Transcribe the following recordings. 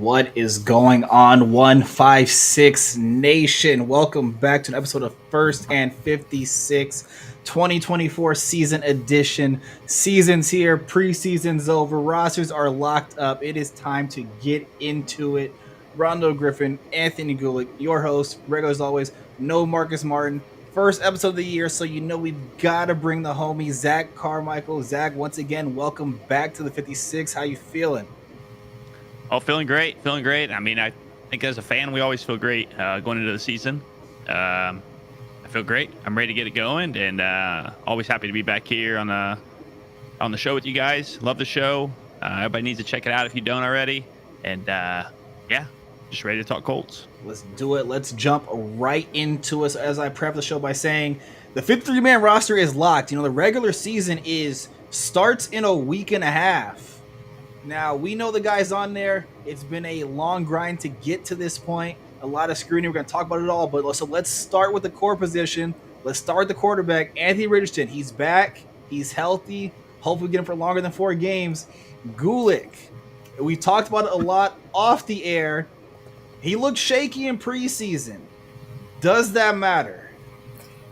What is going on, 156 Nation? Welcome back to an episode of First and 56, 2024 season edition. Season's here, preseason's over, rosters are locked up. It is time to get into it. Rondo Griffin, Anthony Gulick, your host, regular as always, no Marcus Martin. First episode of the year, so you know we've got to bring the homie Zach Carmichael. Zach, once again, welcome back to the 56. How you feeling? Oh, feeling great. Feeling great. I mean, I think as a fan, we always feel great going into the season. I feel great. I'm ready to get it going, and always happy to be back here on the show with you guys. Love the show. Everybody needs to check it out if you don't already. And yeah, just ready to talk Colts. Let's do it. Let's jump right into it. As I prep the show by saying, the 53-man roster is locked. You know, the regular season starts in a week and a half. Now, we know the guys on there. It's been a long grind to get to this point. A lot of scrutiny. We're going to talk about it all. But so let's start with the core position. Let's start with the quarterback, Anthony Richardson. He's back. He's healthy. Hopefully we get him for longer than 4 games. Gulick. We talked about it a lot off the air. He looked shaky in preseason. Does that matter?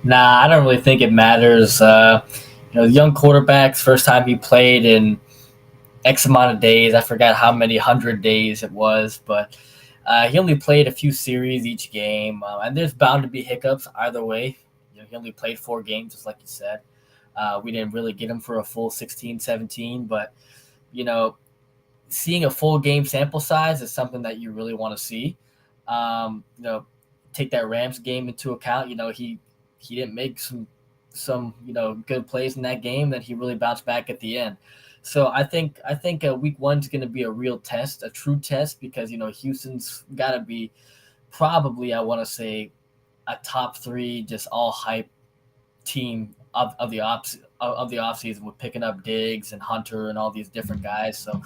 Nah, I don't really think it matters. Young quarterbacks, first time he played in X amount of days. I forgot how many 100 days it was, but he only played a few series each game, and there's bound to be hiccups either way. He only played 4 games, just like you said. We didn't really get him for a full 16, 17, but seeing a full game sample size is something that you really want to see. Take that Rams game into account. He didn't make some good plays in that game, that he really bounced back at the end. So I think week 1 is going to be a real test, a true test, because Houston's got to be probably, I want to say, a top 3 just all hype team of the offseason, with picking up Diggs and Hunter and all these different guys. So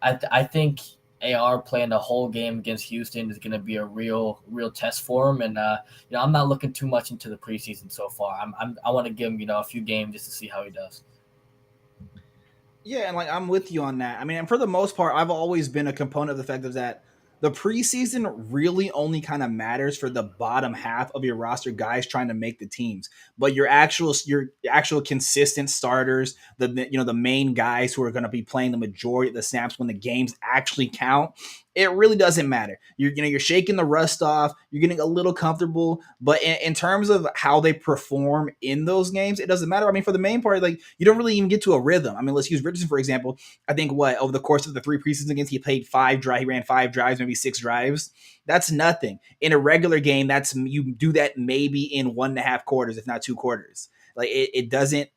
I think AR playing the whole game against Houston is going to be a real test for him. And I'm not looking too much into the preseason so far. I want to give him a few games just to see how he does. Yeah, and I'm with you on that. I mean, and for the most part, I've always been a component of the fact that the preseason really only kind of matters for the bottom half of your roster, guys trying to make the teams. But your actual consistent starters, the main guys who are going to be playing the majority of the snaps when the games actually count, it really doesn't matter. You're shaking the rust off. You're getting a little comfortable, but in terms of how they perform in those games, it doesn't matter. I mean, for the main part, you don't really even get to a rhythm. I mean, let's use Richardson for example. I think over the course of the 3 preseason games, he ran 5 drives, maybe 6 drives. That's nothing. In a regular game, you do that maybe in 1.5 quarters, if not 2 quarters. It doesn't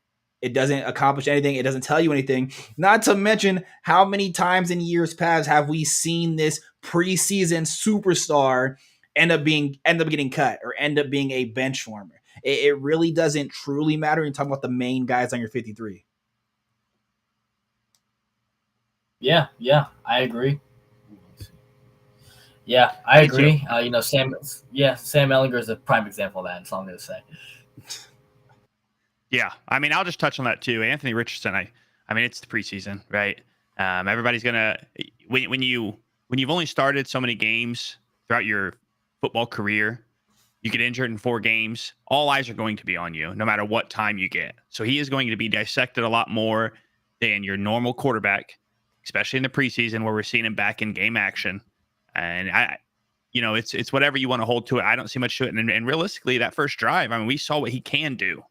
accomplish anything. It doesn't tell you anything. Not to mention how many times in years past have we seen this preseason superstar end up getting cut or end up being a bench warmer. It really doesn't truly matter. You're talking about the main guys on your 53. Yeah, I agree. Yeah, I agree. Sam Ehlinger is a prime example of that. That's all I'm going to say. Yeah, I mean, I'll just touch on that too. Anthony Richardson, I mean, it's the preseason, right? Everybody's gonna when you've only started so many games throughout your football career, you get injured in 4 games. All eyes are going to be on you, no matter what time you get. So he is going to be dissected a lot more than your normal quarterback, especially in the preseason where we're seeing him back in game action. And it's whatever you want to hold to it. I don't see much to it. And realistically, that first drive, I mean, we saw what he can do.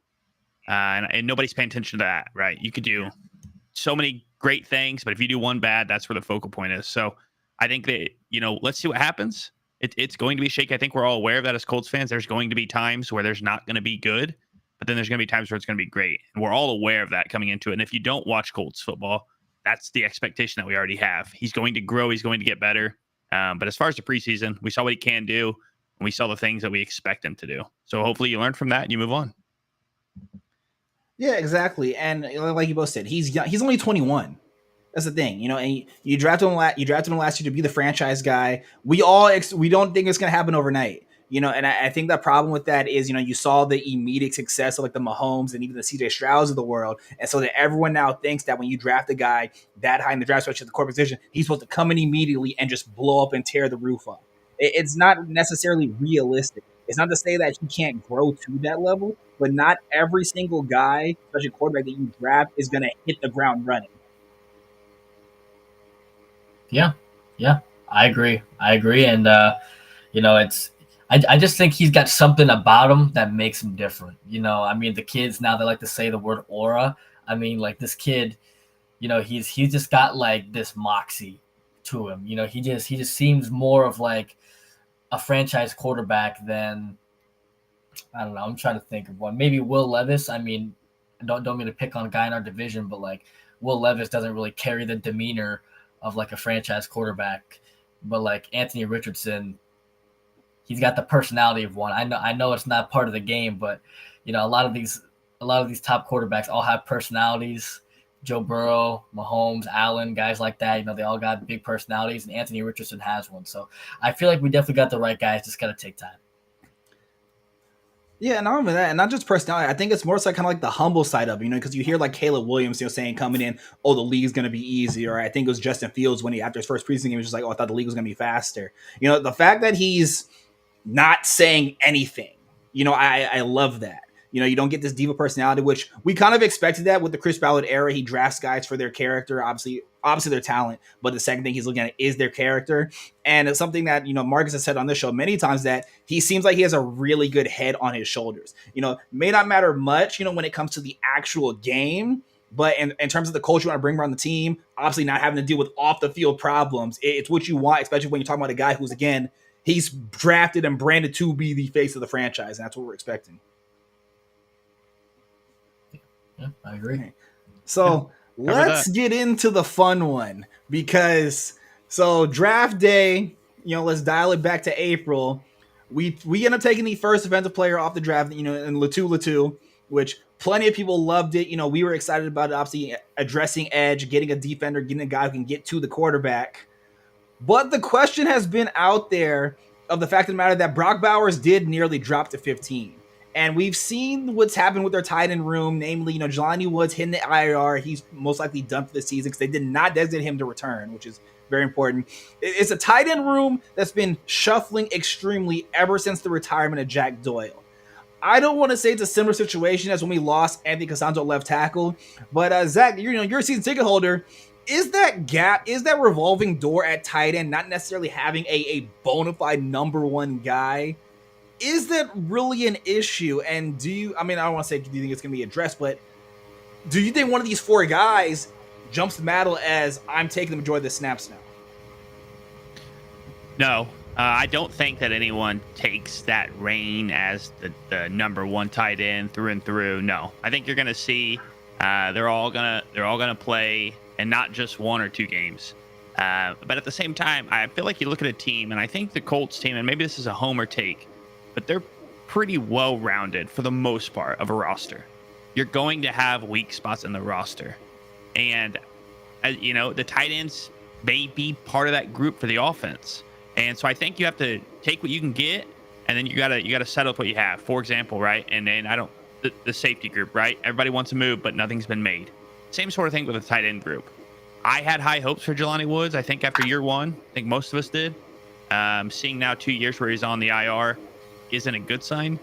And nobody's paying attention to that, right? You could do so many great things, but if you do one bad, that's where the focal point is. So I think that, let's see what happens. It's going to be shaky. I think we're all aware of that as Colts fans. There's going to be times where there's not going to be good, but then there's going to be times where it's going to be great. And we're all aware of that coming into it. And if you don't watch Colts football, that's the expectation that we already have. He's going to grow. He's going to get better. But as far as the preseason, we saw what he can do, and we saw the things that we expect him to do. So hopefully you learn from that and you move on. Yeah, exactly. And like you both said, he's young. He's only 21. That's the thing, and you drafted him last year to be the franchise guy. We don't think it's going to happen overnight. And I think the problem with that is, you saw the immediate success of like the Mahomes and even the CJ Strouds of the world. And so that everyone now thinks that when you draft a guy that high in the draft, especially at the core position, he's supposed to come in immediately and just blow up and tear the roof off. It's not necessarily realistic. It's not to say that he can't grow to that level, but not every single guy, especially quarterback that you draft, is going to hit the ground running. Yeah, I agree. And I just think he's got something about him that makes him different. I mean, the kids now, they like to say the word aura. I mean, like this kid, he's just got like this moxie to him. He just seems more of like a franchise quarterback than, I don't know. I'm trying to think of one. Maybe Will Levis. I mean, don't mean to pick on a guy in our division, but like Will Levis doesn't really carry the demeanor of like a franchise quarterback. But like Anthony Richardson, he's got the personality of one. I know it's not part of the game, but a lot of these top quarterbacks all have personalities. Joe Burrow, Mahomes, Allen, guys like that, they all got big personalities, and Anthony Richardson has one. So I feel like we definitely got the right guys. Just gotta take time. Yeah, not only that, and not just personality. I think it's more so kind of like the humble side of it, because you hear like Caleb Williams, saying coming in, oh, the league's going to be easy. Or I think it was Justin Fields when after his first preseason game, he was just like, oh, I thought the league was going to be faster. The fact that he's not saying anything, I love that. You don't get this diva personality, which we kind of expected that with the Chris Ballard era. He drafts guys for their character, obviously their talent, but the second thing he's looking at is their character. And it's something that, Marcus has said on this show many times, that he seems like he has a really good head on his shoulders. May not matter much, when it comes to the actual game, but in terms of the culture you want to bring around the team, obviously not having to deal with off the field problems, it's what you want, especially when you're talking about a guy who's, again, he's drafted and branded to be the face of the franchise. And that's what we're expecting. Yeah, I agree. So let's get into the fun one, because draft day, let's dial it back to April. We end up taking the first defensive player off the draft, in Latu, which plenty of people loved it. We were excited about it, obviously addressing edge, getting a defender, getting a guy who can get to the quarterback. But the question has been out there of the fact of the matter that Brock Bowers did nearly drop to 15. And we've seen what's happened with their tight end room, namely, Jelani Woods hitting the IR. He's most likely done for the season because they did not designate him to return, which is very important. It's a tight end room that's been shuffling extremely ever since the retirement of Jack Doyle. I don't want to say it's a similar situation as when we lost Anthony Costanzo left tackle, but Zach, you're a season ticket holder. Is that gap, is that revolving door at tight end, not necessarily having a bona fide number one guy, is that really an issue? And I don't want to say, do you think it's going to be addressed, but do you think one of these four guys jumps the mantle as I'm taking the majority of the snaps now? No, I don't think that anyone takes that reign as the number one tight end through and through. No, I think you're going to see they're all gonna play, and not just one or two games. But at the same time, I feel like you look at a team, and I think the Colts team, and maybe this is a homer take, but they're pretty well-rounded for the most part of a roster. You're going to have weak spots in the roster. And, the tight ends may be part of that group for the offense. And so I think you have to take what you can get, and then you gotta settle with what you have. For example, right? And then the safety group, right? Everybody wants to move, but nothing's been made. Same sort of thing with the tight end group. I had high hopes for Jelani Woods. I think after year one, I think most of us did. Seeing now 2 years where he's on the IR isn't a good sign,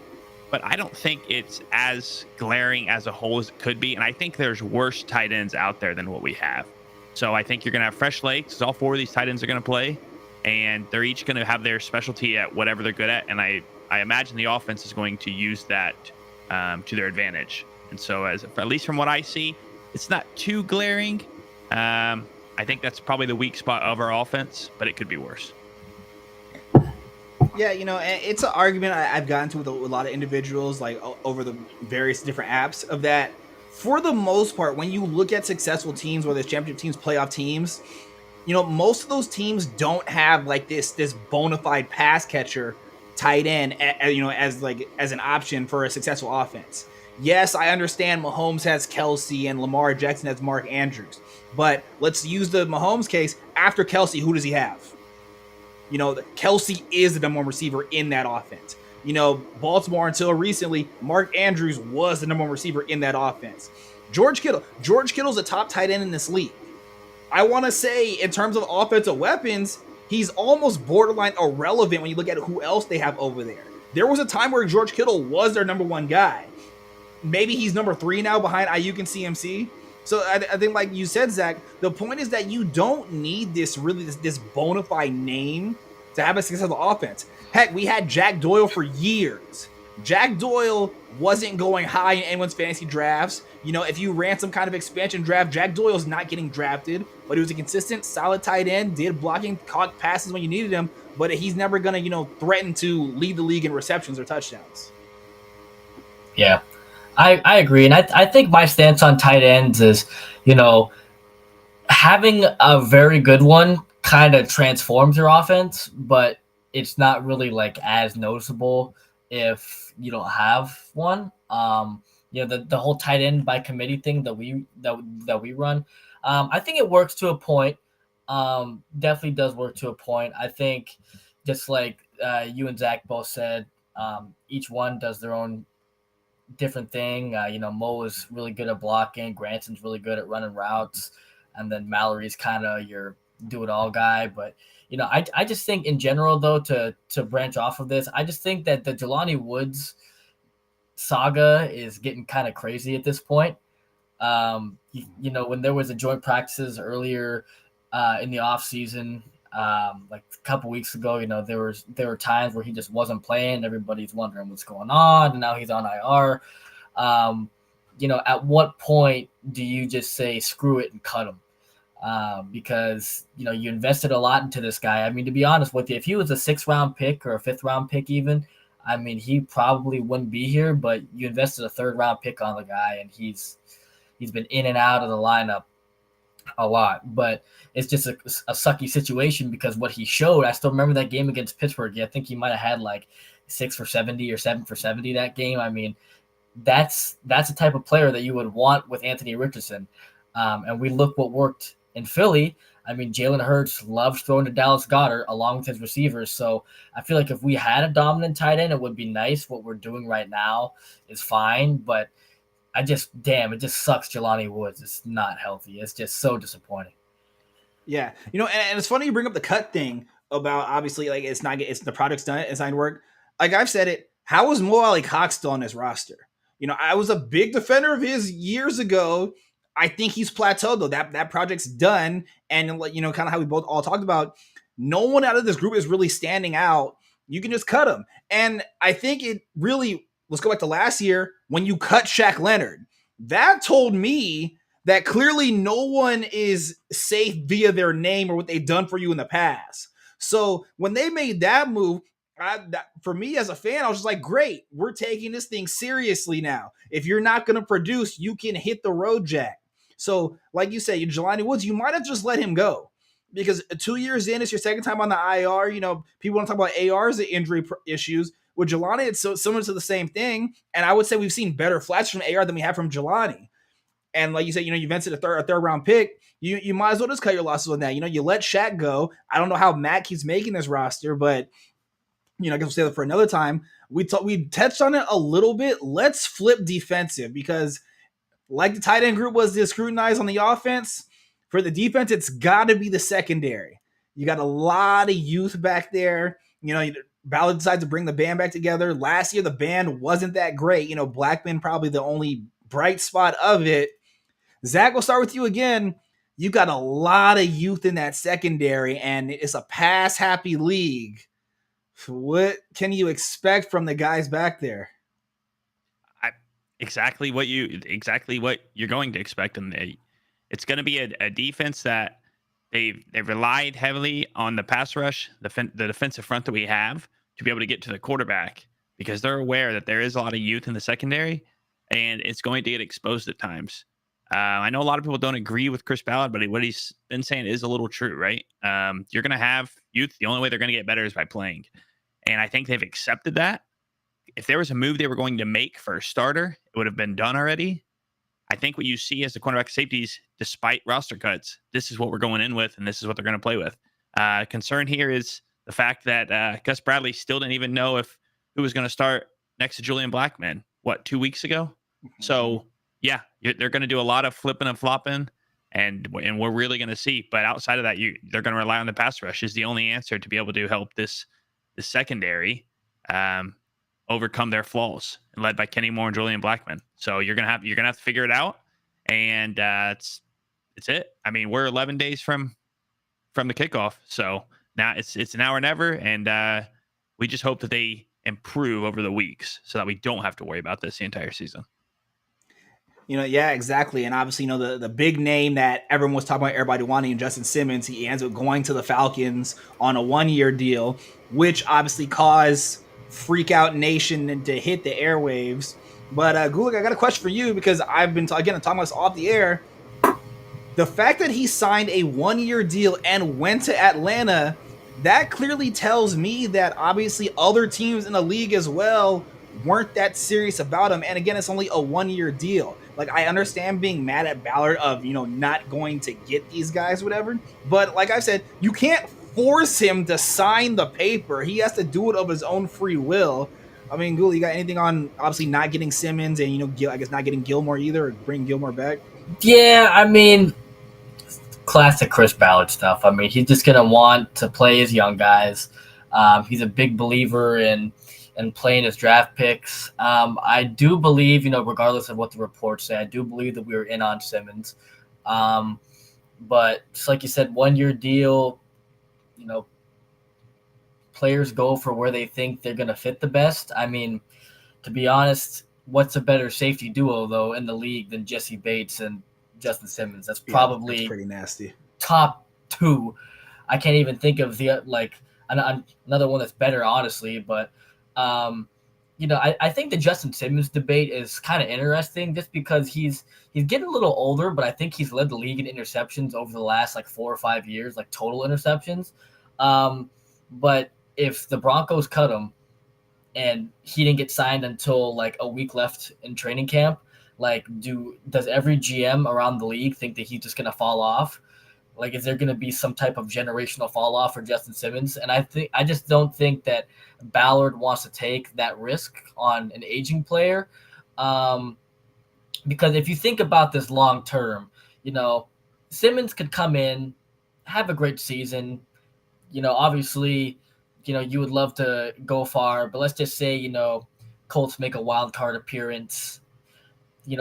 but I don't think it's as glaring as a whole as it could be. And I think there's worse tight ends out there than what we have. So I think you're going to have fresh legs. All four of these tight ends are going to play, and they're each going to have their specialty at whatever they're good at. And I imagine the offense is going to use that to their advantage. And so at least from what I see, it's not too glaring. I think that's probably the weak spot of our offense, but it could be worse. Yeah, it's an argument I've gotten to with a lot of individuals, like over the various different apps, of that. For the most part, when you look at successful teams, whether it's championship teams, playoff teams, most of those teams don't have like this bona fide pass catcher tight end, as an option for a successful offense. Yes, I understand Mahomes has Kelsey and Lamar Jackson has Mark Andrews, but let's use the Mahomes case. After Kelsey, who does he have? Kelsey is the number one receiver in that offense. Baltimore until recently, Mark Andrews was the number one receiver in that offense. George Kittle's a top tight end in this league. I want to say, in terms of offensive weapons, he's almost borderline irrelevant when you look at who else they have over there. There was a time where George Kittle was their number one guy. Maybe he's number 3 now behind Ayuk and CMC. So I think, like you said, Zach, the point is that you don't need this bona fide name to have a successful offense. Heck, we had Jack Doyle for years. Jack Doyle wasn't going high in anyone's fantasy drafts. If you ran some kind of expansion draft, Jack Doyle's not getting drafted, but he was a consistent, solid tight end, did blocking, caught passes when you needed him, but he's never going to, threaten to lead the league in receptions or touchdowns. Yeah, I agree. And I think my stance on tight ends is, having a very good one kind of transforms your offense, but it's not really like as noticeable if you don't have one. The whole tight end by committee thing that we run, I think it works to a point. Definitely does work to a point. I think just like you and Zach both said, each one does their own different thing. Mo is really good at blocking, Granson's really good at running routes, and then Mallory's kind of your do-it-all guy. But I just think in general, though, to branch off of this, I just think that the Jelani Woods saga is getting kind of crazy at this point. When there was a joint practices earlier in the off season, like a couple weeks ago, there were times where he just wasn't playing. Everybody's wondering what's going on, and now he's on IR. At what point do you just say screw it and cut him? Because you invested a lot into this guy. I mean, to be honest with you, if he was a 6th round pick or a 5th round pick even, I mean, he probably wouldn't be here, but you invested a 3rd round pick on the guy, and he's been in and out of the lineup a lot. But it's just a sucky situation because what he showed, I still remember that game against Pittsburgh. I think he might have had like 6 for 70 or 7 for 70 that game. I mean, that's the type of player that you would want with Anthony Richardson. And we look what worked in Philly. I mean, Jalen Hurts loves throwing to Dallas Goedert along with his receivers. So I feel like if we had a dominant tight end, it would be nice. What we're doing right now is fine, but it just sucks. Jelani Woods is not healthy. It's just so disappointing. Yeah. And it's funny you bring up the cut thing about, obviously, like, it's the product's done, it's not going to work. Like I've said it, how is Mo Ali Cox still on his roster? I was a big defender of his years ago. I think he's plateaued, though. That project's done. And, kind of how we both all talked about, no one out of this group is really standing out. You can just cut him. And I think it really, let's go back to last year, when you cut Shaq Leonard, that told me that clearly no one is safe via their name or what they've done for you in the past. So when they made that move, for me as a fan, I was just like, great, we're taking this thing seriously now. If you're not going to produce, you can hit the road jack. So, like you said, Jelani Woods, you might have just let him go because 2 years in, it's your 2nd time on the IR. People want to talk about ARs and injury issues. With Jelani, it's so similar to the same thing. And I would say we've seen better flashes from AR than we have from Jelani. And like you said, you invested a third round pick. You might as well just cut your losses on that. You let Shaq go. I don't know how Matt keeps making this roster, but I guess we'll say that for another time. We touched on it a little bit. Let's flip defensive because, like the tight end group was scrutinized on the offense, for the defense, it's got to be the secondary. You got a lot of youth back there. Ballard decides to bring the band back together. Last year, the band wasn't that great. Blackman probably the only bright spot of it. Zach, we'll start with you again. You got a lot of youth in that secondary, and it's a pass-happy league. What can you expect from the guys back there? Exactly what you're going to expect them. It's going to be a defense that they've relied heavily on the pass rush, the defensive front that we have to be able to get to the quarterback because they're aware that there is a lot of youth in the secondary and it's going to get exposed at times. I know a lot of people don't agree with Chris Ballard, but what he's been saying is a little true, right? You're going to have youth. The only way they're going to get better is by playing. And I think they've accepted that. If there was a move they were going to make for a starter, it would have been done already. I think what you see as the cornerback safeties, despite roster cuts, this is what we're going in with, and this is what they're going to play with. Concern here is the fact that Gus Bradley still didn't even know if who was going to start next to Julian Blackmon, 2 weeks ago? So, yeah, they're going to do a lot of flipping and flopping, and we're really going to see. But outside of that, they're going to rely on the pass rush is the only answer to be able to help this secondary overcome their flaws, and led by Kenny Moore and Julian Blackmon. So you're gonna have to figure it out, and it's it. I mean, we're 11 days from the kickoff, so now it's now or never, and we just hope that they improve over the weeks so that we don't have to worry about this the entire season. Yeah, exactly. And obviously, the big name that everyone was talking about, everybody wanting, Justin Simmons, he ends up going to the Falcons on a 1-year deal, which obviously caused Freak Out Nation to hit the airwaves. But Gulik, I got a question for you, because I've been talking about this off the air. The fact that he signed a 1-year deal and went to Atlanta, that clearly tells me that obviously other teams in the league as well weren't that serious about him. And again, it's only a 1-year deal. Like, I understand being mad at Ballard of, not going to get these guys, whatever. But like I said, you can't force him to sign the paper. He has to do it of his own free will. I mean, Ghoul, you got anything on obviously not getting Simmons and, I guess not getting Gilmore either, or bring Gilmore back? Yeah, I mean, classic Chris Ballard stuff. I mean, he's just going to want to play his young guys. He's a big believer in playing his draft picks. I do believe, regardless of what the reports say, I do believe that we were in on Simmons. But just like you said, 1-year deal, players go for where they think they're going to fit the best. I mean, to be honest, what's a better safety duo, though, in the league than Jesse Bates and Justin Simmons? That's probably that's pretty nasty. Top 2. I can't even think of another one that's better, honestly, but I think the Justin Simmons debate is kind of interesting just because he's getting a little older, but I think he's led the league in interceptions over the last 4 or 5 years, total interceptions. But if the Broncos cut him and he didn't get signed until a week left in training camp, does every GM around the league think that he's just going to fall off? Is there going to be some type of generational fall off for Justin Simmons? And I just don't think that Ballard wants to take that risk on an aging player. Because if you think about this long term, Simmons could come in, have a great season. Obviously, you would love to go far, but let's just say, Colts make a wild card appearance.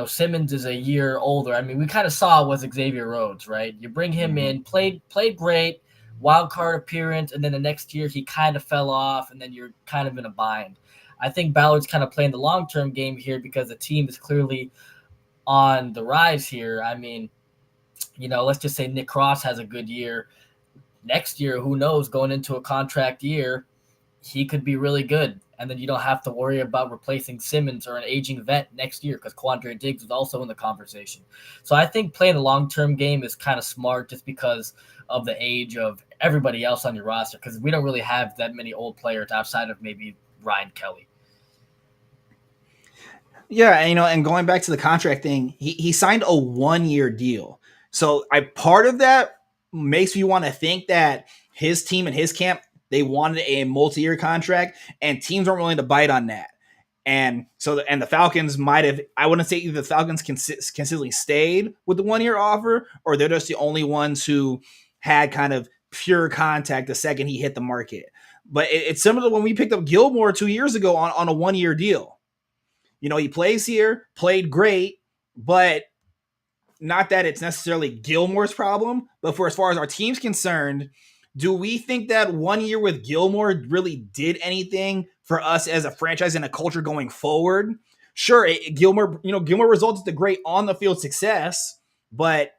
Simmons is a year older. I mean, we kind of saw it was Xavier Rhodes, right? You bring him in, played great, wild card appearance, and then the next year he kind of fell off, and then you're kind of in a bind. I think Ballard's kind of playing the long-term game here because the team is clearly on the rise here. I mean, let's just say Nick Cross has a good year. Next year, who knows, going into a contract year, he could be really good. And then you don't have to worry about replacing Simmons or an aging vet next year because Quandre Diggs is also in the conversation. So I think playing the long-term game is kind of smart just because of the age of everybody else on your roster, because we don't really have that many old players outside of maybe Ryan Kelly. Yeah, and going back to the contract thing, he signed a 1-year deal. So part of that makes me want to think that his team and his camp, they wanted a multi-year contract, and teams weren't willing to bite on that. And so, the Falcons might have, I wouldn't say either the Falcons consistently stayed with the 1-year offer, or they're just the only ones who had kind of pure contact the second he hit the market. But it's similar to when we picked up Gilmore 2 years ago on a 1-year deal. He plays here, played great, but not that it's necessarily Gilmore's problem, but for as far as our team's concerned, do we think that 1 year with Gilmore really did anything for us as a franchise and a culture going forward? Sure, Gilmore resulted to great on the field success, but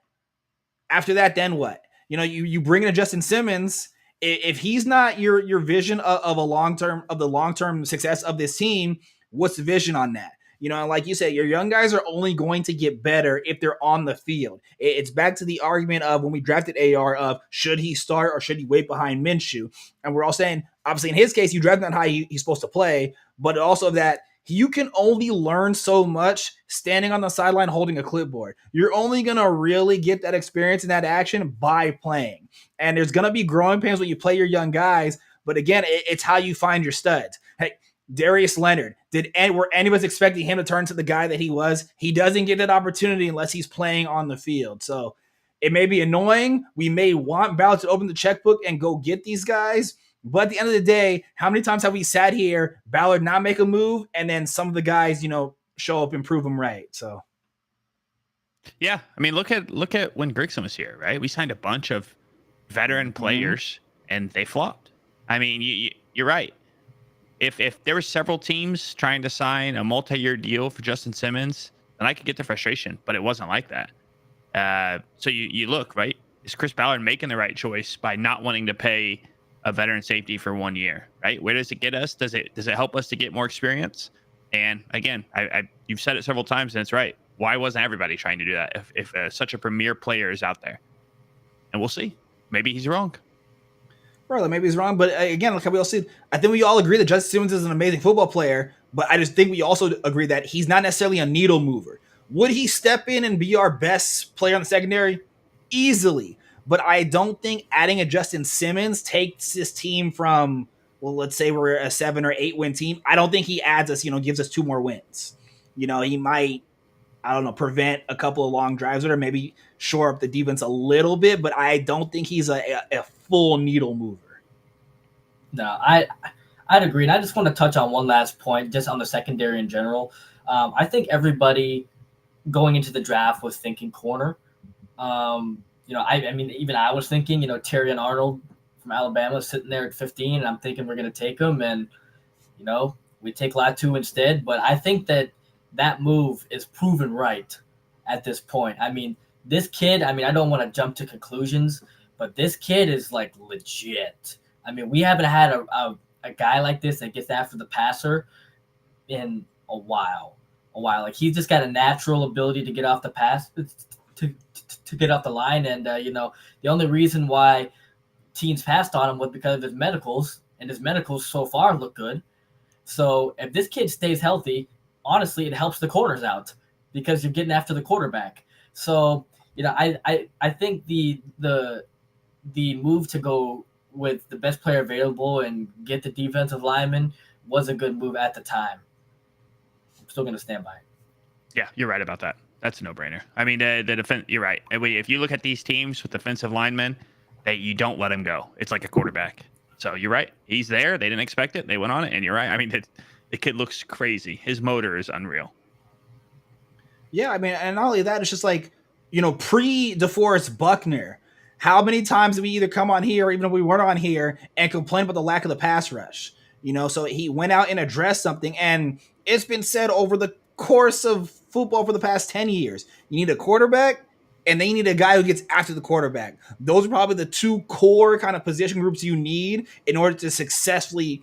after that, then what? You bring in a Justin Simmons. If he's not your vision of the long term success of this team, what's the vision on that? Like you said, your young guys are only going to get better if they're on the field. It's back to the argument of when we drafted AR of should he start or should he wait behind Minshew? And we're all saying, obviously in his case, you drafted on how he's supposed to play, but also that you can only learn so much standing on the sideline holding a clipboard. You're only going to really get that experience and that action by playing. And there's going to be growing pains when you play your young guys, but again, it's how you find your studs. Hey, Darius Leonard, were any of us expecting him to turn to the guy that he was? He doesn't get that opportunity unless he's playing on the field. So it may be annoying. We may want Ballard to open the checkbook and go get these guys. But at the end of the day, how many times have we sat here, Ballard not make a move, and then some of the guys, show up and prove them right? So yeah, I mean, look at when Grigson was here, right? We signed a bunch of veteran players, and they flopped. I mean, you're right. If there were several teams trying to sign a multi-year deal for Justin Simmons, then I could get the frustration, but it wasn't like that. So you look, right? Is Chris Ballard making the right choice by not wanting to pay a veteran safety for 1 year, right? Where does it get us? Does it help us to get more experience? And again, you've said it several times, and it's right. Why wasn't everybody trying to do that if such a premier player is out there? And we'll see. Maybe he's wrong. Right, maybe he's wrong, but again, like we all see, I think we all agree that Justin Simmons is an amazing football player, but I just think we also agree that he's not necessarily a needle mover. Would he step in and be our best player on the secondary? Easily. But I don't think adding a Justin Simmons takes this team from, well, let's say we're a 7 or 8 win team. I don't think he adds us, gives us 2 more wins. He might, I don't know, prevent a couple of long drives or maybe shore up the defense a little bit, but I don't think he's a full needle mover. No, I'd agree. And I just want to touch on one last point, just on the secondary in general. I think everybody going into the draft was thinking corner. I mean, even I was thinking, Terry and Arnold from Alabama sitting there at 15, and I'm thinking we're going to take him, and, we take Latu instead. But I think that move is proven right at this point. I mean, this kid, I don't want to jump to conclusions, but this kid is, like, legit. I mean, we haven't had a guy like this that gets after the passer in a while. Like, he's just got a natural ability to get off the pass, to get off the line. And, the only reason why teams passed on him was because of his medicals, and his medicals so far look good. So if this kid stays healthy, honestly, it helps the corners out because you're getting after the quarterback. So, I think the move to go with the best player available and get the defensive lineman was a good move at the time. I'm still going to stand by it. Yeah, you're right about that. That's a no-brainer. I mean, the defense. You're right. If you look at these teams with defensive linemen, that you don't let him go. It's like a quarterback. So you're right. He's there. They didn't expect it. They went on it, and you're right. I mean, the kid looks crazy. His motor is unreal. Yeah, I mean, and not only that, it's just like, pre-DeForest Buckner, how many times did we either come on here, or even if we weren't on here, and complain about the lack of the pass rush? So he went out and addressed something, and it's been said over the course of football for the past 10 years. You need a quarterback, and then you need a guy who gets after the quarterback. Those are probably the 2 core kind of position groups you need in order to successfully,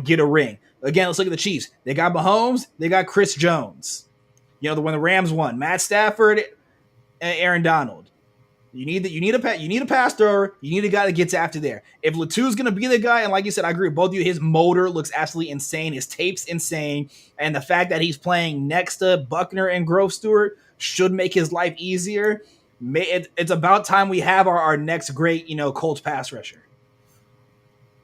get a ring. Again, let's look at the Chiefs. They got Mahomes. They got Chris Jones. When the Rams won, Matt Stafford, and Aaron Donald. You need a pass thrower. You need a guy that gets after there. If Latu's going to be the guy, and like you said, I agree with both of you, his motor looks absolutely insane. His tape's insane. And the fact that he's playing next to Buckner and Grove Stewart should make his life easier. It's about time we have our next great, Colts pass rusher.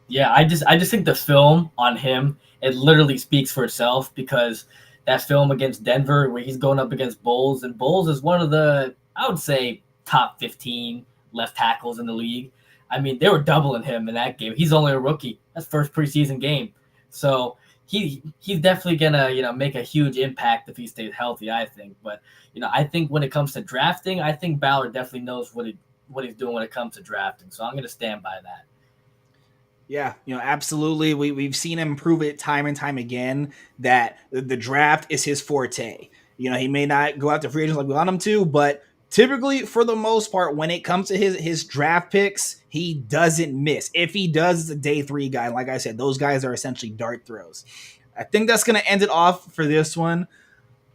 Yeah, I just think the film on him, it literally speaks for itself, because that film against Denver where he's going up against Bowles, and Bowles is one of the, I would say, top 15 left tackles in the league. I mean, they were doubling him in that game. He's only a rookie. That's first preseason game. So he's definitely going to, make a huge impact if he stays healthy, I think. But, I think when it comes to drafting, I think Ballard definitely knows what he's doing when it comes to drafting. So I'm going to stand by that. Yeah, absolutely. We've seen him prove it time and time again that the draft is his forte. He may not go out to free agents like we want him to, but typically, for the most part, when it comes to his draft picks, he doesn't miss. If he does, it's a day 3 guy. Like I said, those guys are essentially dart throws. I think that's going to end it off for this one.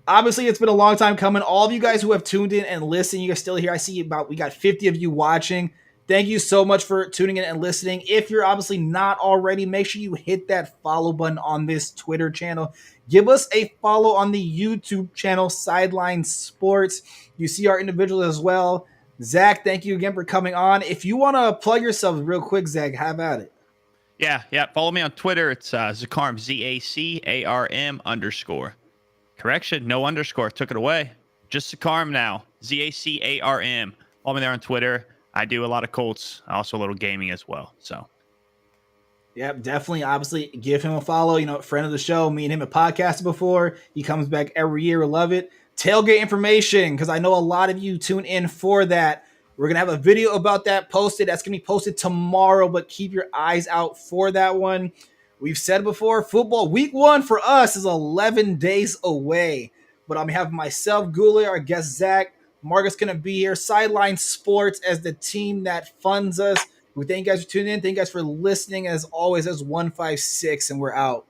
Obviously, it's been a long time coming. All of you guys who have tuned in and listened, you're still here. I see we got 50 of you watching. Thank you so much for tuning in and listening. If you're obviously not already, make sure you hit that follow button on this Twitter channel. Give us a follow on the YouTube channel, Sideline Sports. You see our individuals as well. Zach, thank you again for coming on. If you want to plug yourself real quick, Zach, how about it? Yeah. Follow me on Twitter. It's Zacarm, ZACARM_. Correction, no underscore. Took it away. Just Zacarm now. ZACARM. Follow me there on Twitter. I do a lot of Colts, also a little gaming as well. So. Yep, definitely. Obviously, give him a follow. Friend of the show. Me and him have podcasted before. He comes back every year. We love it. Tailgate information, because I know a lot of you tune in for that. We're going to have a video about that posted. That's going to be posted tomorrow, but keep your eyes out for that one. We've said before, football week 1 for us is 11 days away. But on behalf of myself, Goulet, our guest Zach, Marcus going to be here. Sideline Sports as the team that funds us. We thank you guys for tuning in. Thank you guys for listening. As always, as 156, and we're out.